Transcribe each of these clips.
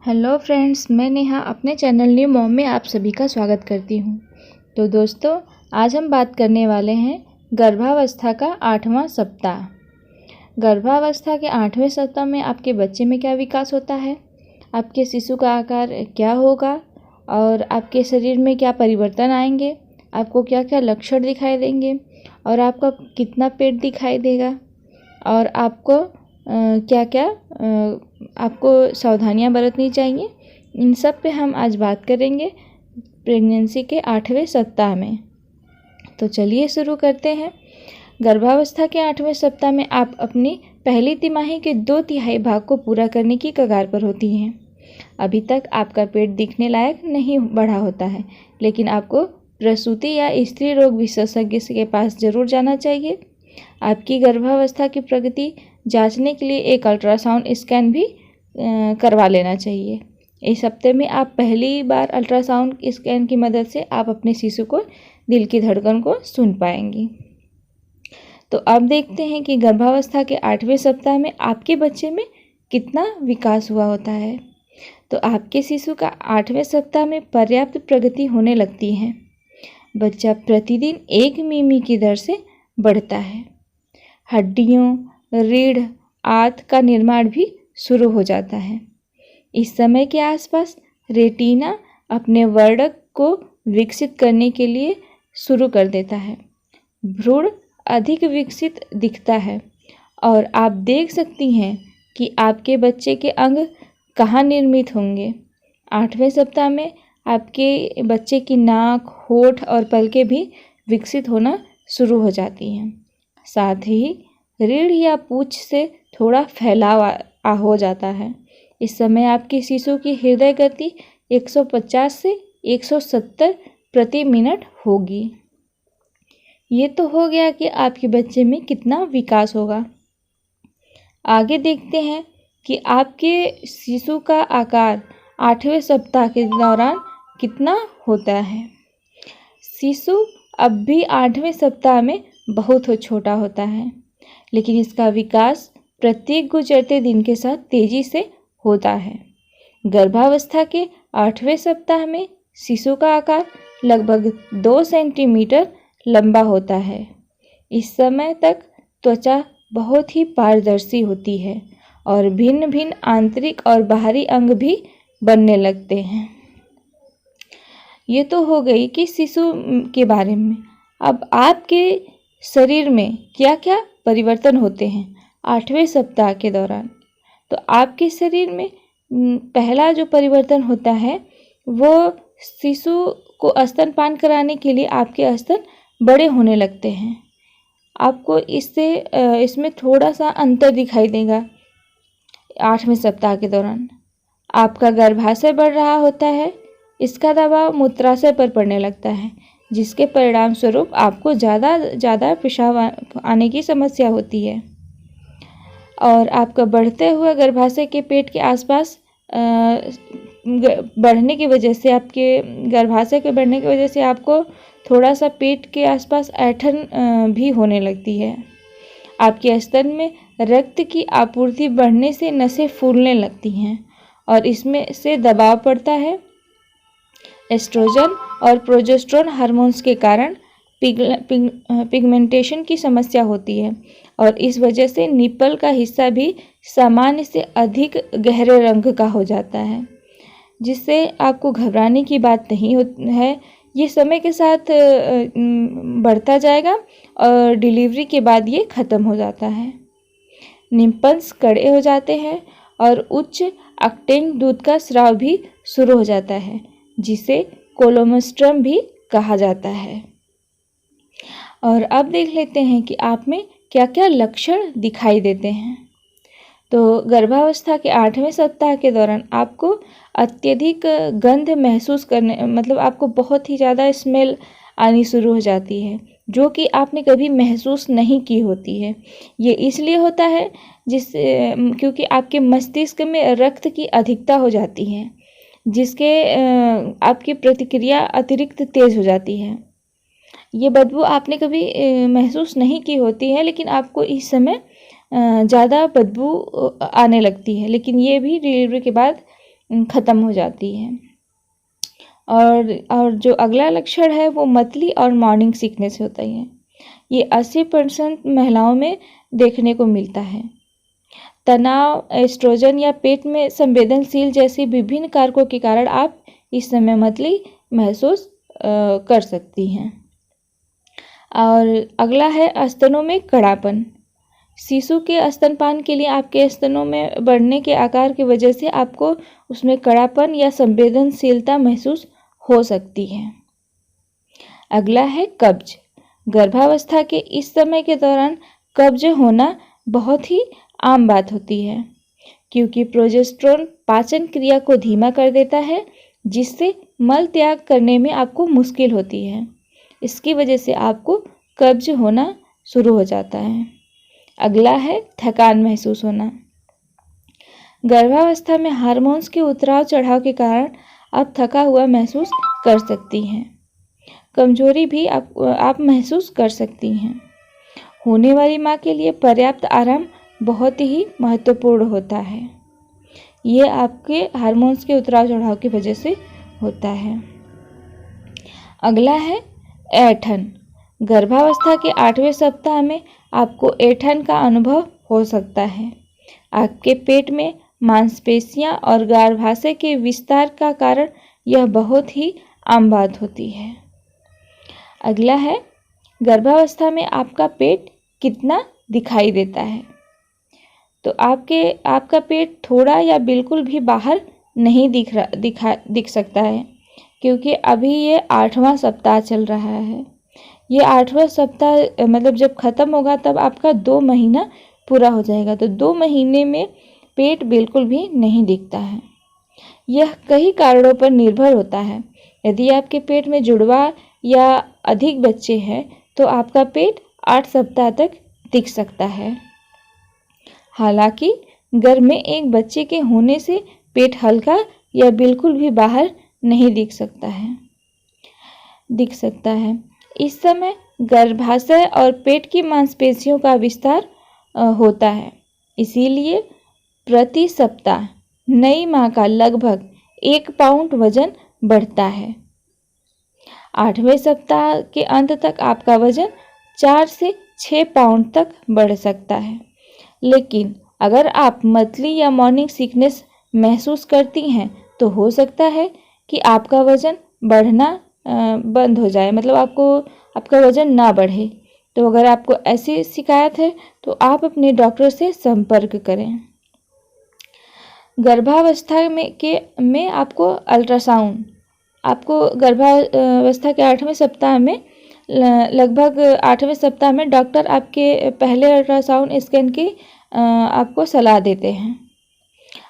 Hello friends, मैं नेहा अपने channel new mom में आप सभी का स्वागत करती हूँ। तो दोस्तों, आज हम बात करने वाले हैं गर्भावस्था का 8वां सप्ताह। गर्भावस्था के 8वें सप्ताह में आपके बच्चे में क्या विकास होता है, आपके शिशु का आकार क्या होगा और आपके शरीर में क्या परिवर्तन आएंगे, आपको क्या क्या लक्षण दिखाई देंगे और आपका कितना पेट दिखाई देगा और आपको क्या क्या आपको सावधानियां बरतनी चाहिए, इन सब पे हम आज बात करेंगे प्रेगनेंसी के 8वें सप्ताह में। तो चलिए शुरू करते हैं। गर्भावस्था के 8वें सप्ताह में आप अपनी पहली तिमाही के 2/3 भाग को पूरा करने की कगार पर होती हैं। अभी तक आपका पेट दिखने लायक नहीं बढ़ा होता है, लेकिन आपको प्रसूति या स्त्री रोग विशेषज्ञ के पास जरूर जाना चाहिए। आपकी गर्भावस्था की प्रगति जांचने के लिए एक अल्ट्रासाउंड स्कैन भी करवा लेना चाहिए। इस हफ्ते में आप पहली बार अल्ट्रासाउंड स्कैन की मदद से आप अपने शिशु को दिल की धड़कन को सुन पाएंगी। तो अब देखते हैं कि गर्भावस्था के 8वें सप्ताह में आपके बच्चे में कितना विकास हुआ होता है। तो आपके शिशु का 8वें सप्ताह में पर्याप्त प्रगति होने लगती है। बच्चा प्रतिदिन 1 मिमी की दर से बढ़ता है। हड्डियों, रीढ़ आदि का निर्माण भी शुरू हो जाता है। इस समय के आसपास रेटिना अपने वर्णक को विकसित करने के लिए शुरू कर देता है। भ्रूण अधिक विकसित दिखता है और आप देख सकती हैं कि आपके बच्चे के अंग कहाँ निर्मित होंगे। 8वें सप्ताह में आपके बच्चे की नाक, होठ और पलकें भी विकसित होना शुरू हो जाती हैं। साथ ही रीढ़ या पूंछ से थोड़ा फैलाव हो जाता है। इस समय आपके शिशु की हृदय गति 150 से 170 प्रति मिनट होगी। ये तो हो गया कि आपके बच्चे में कितना विकास होगा। आगे देखते हैं कि आपके शिशु का आकार 8वें सप्ताह के दौरान कितना होता है। शिशु अब भी 8वें सप्ताह में बहुत छोटा होता है, लेकिन इसका विकास प्रत्येक गुजरते दिन के साथ तेजी से होता है। गर्भावस्था के 8वें सप्ताह में शिशु का आकार लगभग 2 सेंटीमीटर लंबा होता है। इस समय तक त्वचा बहुत ही पारदर्शी होती है और भिन्न भिन्न आंतरिक और बाहरी अंग भी बनने लगते हैं। ये तो हो गई कि शिशु के बारे में। अब आपके शरीर में क्या क्या परिवर्तन होते हैं 8वें सप्ताह के दौरान। तो आपके शरीर में पहला जो परिवर्तन होता है वो शिशु को स्तनपान कराने के लिए आपके स्तन बड़े होने लगते हैं। आपको इसमें थोड़ा सा अंतर दिखाई देगा 8वें सप्ताह के दौरान। आपका गर्भाशय बढ़ रहा होता है, इसका दबाव मूत्राशय पर पड़ने लगता है, जिसके परिणाम स्वरूप आपको ज़्यादा पेशाब आने की समस्या होती है। और आपका बढ़ते हुए गर्भाशय के पेट के आसपास बढ़ने की वजह से आपको थोड़ा सा पेट के आसपास ऐंठन भी होने लगती है। आपके स्तन में रक्त की आपूर्ति बढ़ने से नसें फूलने लगती हैं और इसमें से दबाव पड़ता है। एस्ट्रोजन और प्रोजेस्टेरोन हार्मोन्स के कारण पिगमेंटेशन की समस्या होती है और इस वजह से निप्पल का हिस्सा भी सामान्य से अधिक गहरे रंग का हो जाता है, जिससे आपको घबराने की बात नहीं है। ये समय के साथ बढ़ता जाएगा और डिलीवरी के बाद ये ख़त्म हो जाता है। निप्पल्स कड़े हो जाते हैं और उच्च ऑक्टेन दूध का स्राव भी शुरू हो जाता है, जिसे कोलोमेस्ट्रम भी कहा जाता है। और अब देख लेते हैं कि आप में क्या क्या लक्षण दिखाई देते हैं। तो गर्भावस्था के 8वें सप्ताह के दौरान आपको अत्यधिक गंध महसूस आपको बहुत ही ज़्यादा स्मेल आनी शुरू हो जाती है, जो कि आपने कभी महसूस नहीं की होती है। ये इसलिए होता है क्योंकि आपके मस्तिष्क में रक्त की अधिकता हो जाती है, जिसके आपकी प्रतिक्रिया अतिरिक्त तेज़ हो जाती है। ये बदबू आपने कभी महसूस नहीं की होती है, लेकिन आपको इस समय ज़्यादा बदबू आने लगती है, लेकिन ये भी डिलीवरी के बाद ख़त्म हो जाती है। और जो अगला लक्षण है वो मतली और मॉर्निंग सिकनेस होता है। ये 80% महिलाओं में देखने को मिलता है। तनाव, एस्ट्रोजन या पेट में संवेदनशील जैसे विभिन्न कारकों के कारण आप इस समय मतली महसूस कर सकती हैं। और अगला है स्तनों में कड़ापन। शिशु के स्तनपान के लिए आपके स्तनों में बढ़ने के आकार की वजह से आपको उसमें कड़ापन या संवेदनशीलता महसूस हो सकती है। अगला है कब्ज। गर्भावस्था के इस समय के दौरान कब्ज होना बहुत ही आम बात होती है, क्योंकि प्रोजेस्टेरोन पाचन क्रिया को धीमा कर देता है, जिससे मल त्याग करने में आपको मुश्किल होती है। इसकी वजह से आपको कब्ज होना शुरू हो जाता है। अगला है थकान महसूस होना। गर्भावस्था में हार्मोन्स के उतराव चढ़ाव के कारण आप थका हुआ महसूस कर सकती हैं। कमजोरी भी आप महसूस कर सकती हैं। होने वाली माँ के लिए पर्याप्त आराम बहुत ही महत्वपूर्ण होता है। ये आपके हार्मोन्स के उतराव चढ़ाव की वजह से होता है। अगला है ऐंठन। गर्भावस्था के 8वें सप्ताह में आपको ऐंठन का अनुभव हो सकता है। आपके पेट में मांसपेशियां और गर्भाशय के विस्तार का कारण यह बहुत ही आम बात होती है। अगला है गर्भावस्था में आपका पेट कितना दिखाई देता है। तो आपका पेट थोड़ा या बिल्कुल भी बाहर नहीं दिख सकता है, क्योंकि अभी ये 8वां सप्ताह चल रहा है। ये 8वां सप्ताह मतलब जब ख़त्म होगा तब आपका 2 महीना पूरा हो जाएगा। तो 2 महीने में पेट बिल्कुल भी नहीं दिखता है। यह कई कारणों पर निर्भर होता है। यदि आपके पेट में जुड़वा या अधिक बच्चे हैं तो आपका पेट 8 सप्ताह तक दिख सकता है। हालांकि गर्भ में एक बच्चे के होने से पेट हल्का या बिल्कुल भी बाहर नहीं दिख सकता है। इस समय गर्भाशय और पेट की मांसपेशियों का विस्तार होता है। इसीलिए प्रति सप्ताह नई मां का लगभग 1 पाउंड वजन बढ़ता है। 8वें सप्ताह के अंत तक आपका वजन 4 से 6 पाउंड तक बढ़ सकता है। लेकिन अगर आप मतली या मॉर्निंग सिकनेस महसूस करती हैं तो हो सकता है कि आपका वजन बढ़ना बंद हो जाए, मतलब आपका वजन ना बढ़े। तो अगर आपको ऐसी शिकायत है तो आप अपने डॉक्टर से संपर्क करें। गर्भावस्था में आपको अल्ट्रासाउंड, आपको गर्भावस्था के 8वें सप्ताह में लगभग 8वें सप्ताह में डॉक्टर आपके पहले अल्ट्रासाउंड स्कैन की आपको सलाह देते हैं।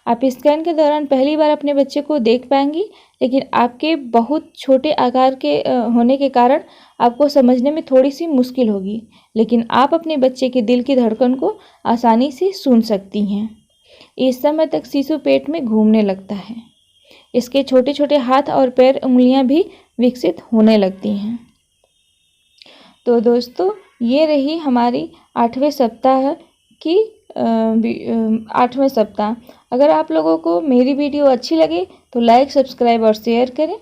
आप स्कैन के दौरान पहली बार अपने बच्चे को देख पाएंगी, लेकिन आपके बहुत छोटे आकार के होने के कारण आपको समझने में थोड़ी सी मुश्किल होगी, लेकिन आप अपने बच्चे के दिल की धड़कन को आसानी से सुन सकती हैं। इस समय तक शिशु पेट में घूमने लगता है। इसके छोटे छोटे हाथ और पैर, उंगलियां भी विकसित होने लगती हैं। तो दोस्तों, ये रही हमारी 8वें सप्ताह की 8वें सप्ताह। अगर आप लोगों को मेरी वीडियो अच्छी लगे तो लाइक, सब्सक्राइब और शेयर करें।